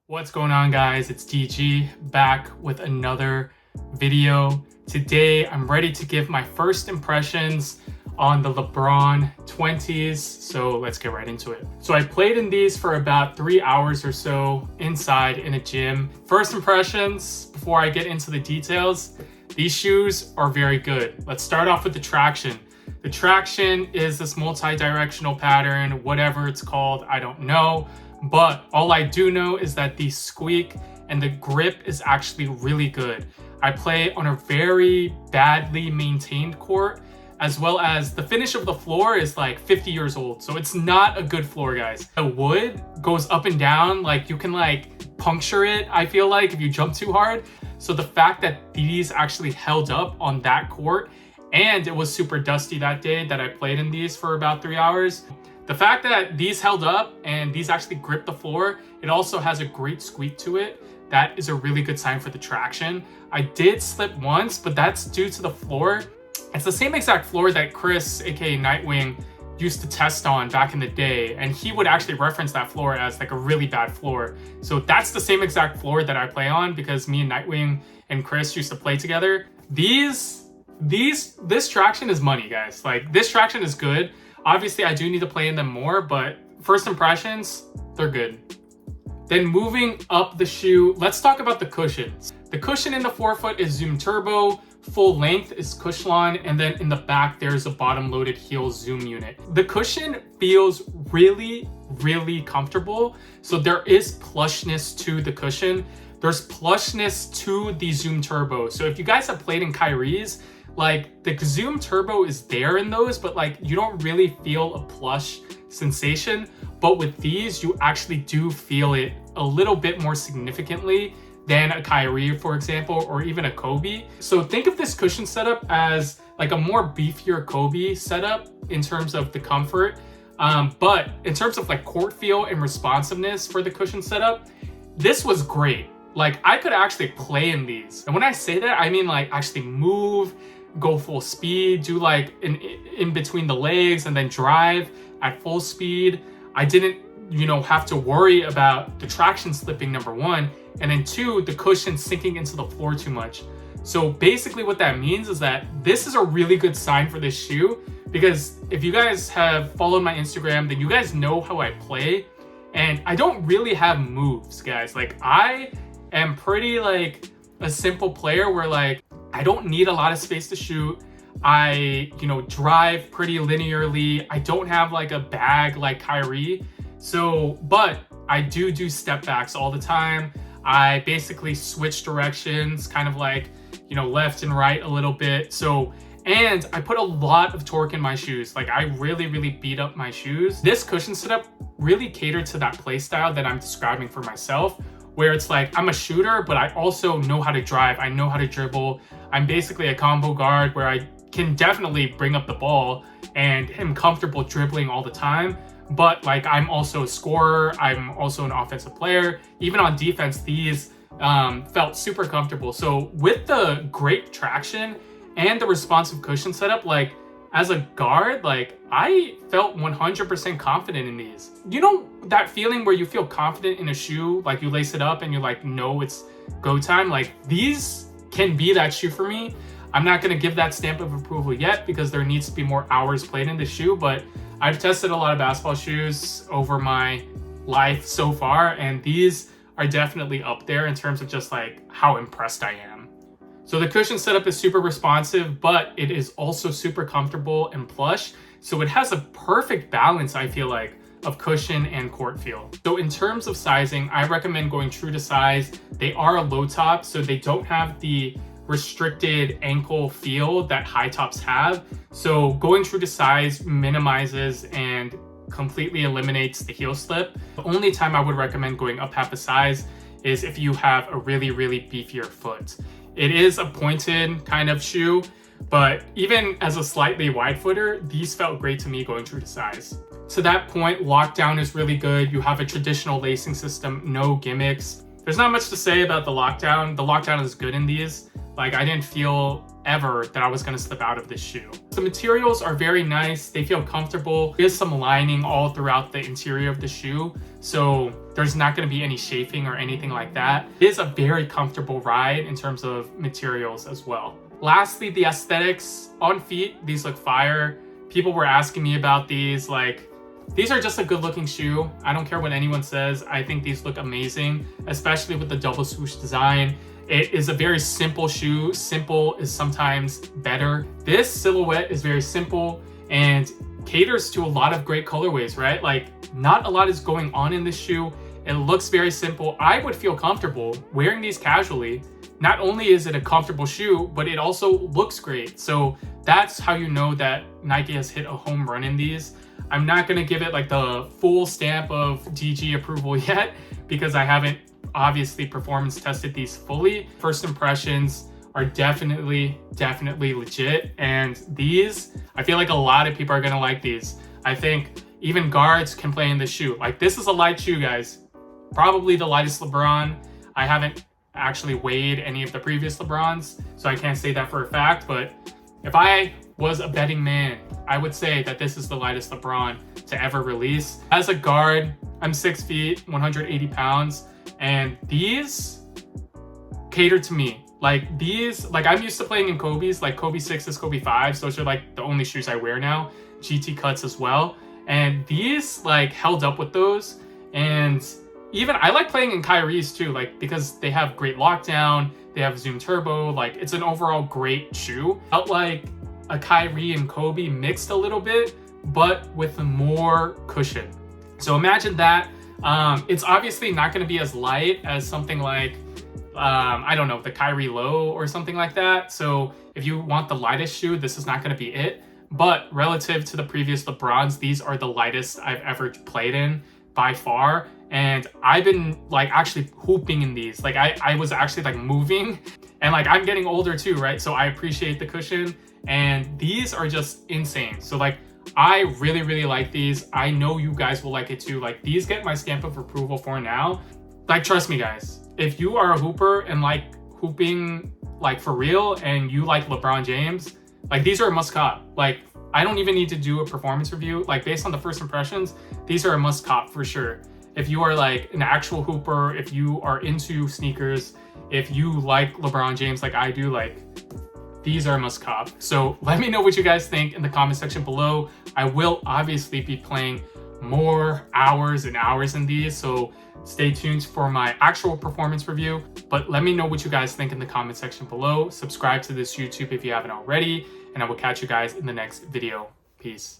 What's going on, guys? It's DG back with another video. Today I'm ready to give my first impressions on the LeBron 20s, so let's get right into it. So I played in these for about 3 hours or so inside in a gym. First impressions before I get into the details: these shoes are very good. Let's start off with the traction. The traction is this multi-directional pattern, whatever it's called, I don't know. But all I do know is that the squeak and the grip is actually really good. I play on a very badly maintained court, as well as the finish of the floor is like 50 years old. So it's not a good floor, guys. The wood goes up and down, like you can like puncture it, I feel like, if you jump too hard. So the fact that these actually held up on that court, and it was super dusty that day that I played in these for about 3 hours. The fact that these held up and these actually gripped the floor, it also has a great squeak to it. That is a really good sign for the traction. I did slip once, but that's due to the floor. It's the same exact floor that Chris, aka Nightwing, used to test on back in the day, and he would actually reference that floor as like a really bad floor. So that's the same exact floor that I play on, because me and Nightwing and Chris used to play together. This traction is money, guys. Like, this traction is good. Obviously, I do need to play in them more, but first impressions, they're good. Then moving up the shoe, let's talk about the cushions. The cushion in the forefoot is Zoom Turbo, full length is Cushlon, and then in the back, there's a bottom-loaded heel Zoom unit. The cushion feels really, really comfortable. So there is plushness to the cushion. There's plushness to the Zoom Turbo. So if you guys have played in Kyrie's, like, the Zoom Turbo is there in those, but like you don't really feel a plush sensation. But with these, you actually do feel it a little bit more significantly than a Kyrie, for example, or even a Kobe. So think of this cushion setup as like a more beefier Kobe setup in terms of the comfort. But in terms of like court feel and responsiveness for the cushion setup, this was great. Like, I could actually play in these. And when I say that, I mean like actually move, go full speed, do like in between the legs, and then drive at full speed. I didn't, have to worry about the traction slipping, number one, and then two, the cushion sinking into the floor too much. So basically what that means is that this is a really good sign for this shoe, because if you guys have followed my Instagram, then you guys know how I play, and I don't really have moves, guys. Like, I am pretty like a simple player where like I don't need a lot of space to shoot. I, drive pretty linearly. I don't have like a bag like Kyrie. So, but I do step backs all the time. I basically switch directions, kind of like, left and right a little bit. So, and I put a lot of torque in my shoes. Like, I really beat up my shoes. This cushion setup really catered to that play style that I'm describing for myself, where it's like, I'm a shooter, but I also know how to drive. I know how to dribble. I'm basically a combo guard where I can definitely bring up the ball and am comfortable dribbling all the time. But like, I'm also a scorer. I'm also an offensive player. Even on defense, these felt super comfortable. So with the great traction and the responsive cushion setup, like, as a guard, like, I felt 100% confident in these. You know that feeling where you feel confident in a shoe, like you lace it up and you're like, no, it's go time? Like, these can be that shoe for me. I'm not going to give that stamp of approval yet because there needs to be more hours played in the shoe, but I've tested a lot of basketball shoes over my life so far, and these are definitely up there in terms of just like how impressed I am. So the cushion setup is super responsive, but it is also super comfortable and plush. So it has a perfect balance, I feel like, of cushion and court feel. So in terms of sizing, I recommend going true to size. They are a low top, so they don't have the restricted ankle feel that high tops have. So going true to size minimizes and completely eliminates the heel slip. The only time I would recommend going up half a size is if you have a really beefier foot. It is a pointed kind of shoe, but even as a slightly wide footer, these felt great to me going true to size. To that point, lockdown is really good. You have a traditional lacing system, no gimmicks. There's not much to say about the lockdown. The lockdown is good in these. Like, I didn't feel ever that I was gonna slip out of this shoe. The materials are very nice. They feel comfortable. There's some lining all throughout the interior of the shoe, so there's not gonna be any chafing or anything like that. It is a very comfortable ride in terms of materials as well. Lastly, the aesthetics. On feet, these look fire. People were asking me about these, like, these are just a good looking shoe. I don't care what anyone says. I think these look amazing, especially with the double swoosh design. It is a very simple shoe. Simple is sometimes better. This silhouette is very simple and caters to a lot of great colorways, right? Like, not a lot is going on in this shoe. It looks very simple. I would feel comfortable wearing these casually. Not only is it a comfortable shoe, but it also looks great. So that's how you know that Nike has hit a home run in these. I'm not gonna give it like the full stamp of DG approval yet because I haven't obviously performance tested these fully. First impressions are definitely legit, and these, I feel like a lot of people are gonna like these. I think even guards can play in this shoe. Like, this is a light shoe, guys. Probably the lightest LeBron. I haven't actually weighed any of the previous LeBrons, so I can't say that for a fact, but if I was a betting man, I would say that this is the lightest LeBron to ever release. As a guard, I'm 6 feet, 180 pounds, and these cater to me. Like, these, like, I'm used to playing in Kobe's, like Kobe 6s, Kobe 5s. Those are like the only shoes I wear now. GT cuts as well. And these like held up with those. And even I like playing in Kyrie's too, like, because they have great lockdown, they have Zoom Turbo, like, it's an overall great shoe. Felt like a Kyrie and Kobe mixed a little bit, but with more cushion. So imagine that. It's obviously not going to be as light as something like, I don't know, the Kyrie Low or something like that. So if you want the lightest shoe, this is not going to be it. But relative to the previous LeBrons, these are the lightest I've ever played in by far. And I've been like actually hooping in these. Like, I was actually like moving, and like I'm getting older too, right? So I appreciate the cushion, and these are just insane. So like, I really like these. I know you guys will like it too. Like, these get my stamp of approval for now. Like, trust me guys, if you are a hooper and like hooping like for real and you like LeBron James, like, these are a must cop. Like, I don't even need to do a performance review. Like, based on the first impressions, these are a must cop for sure. If you are like an actual hooper, if you are into sneakers, if you like LeBron James like I do, like, these are a must cop. So let me know what you guys think in the comment section below. I will obviously be playing more hours and hours in these, so stay tuned for my actual performance review. But let me know what you guys think in the comment section below. Subscribe to this YouTube if you haven't already, and I will catch you guys in the next video. Peace.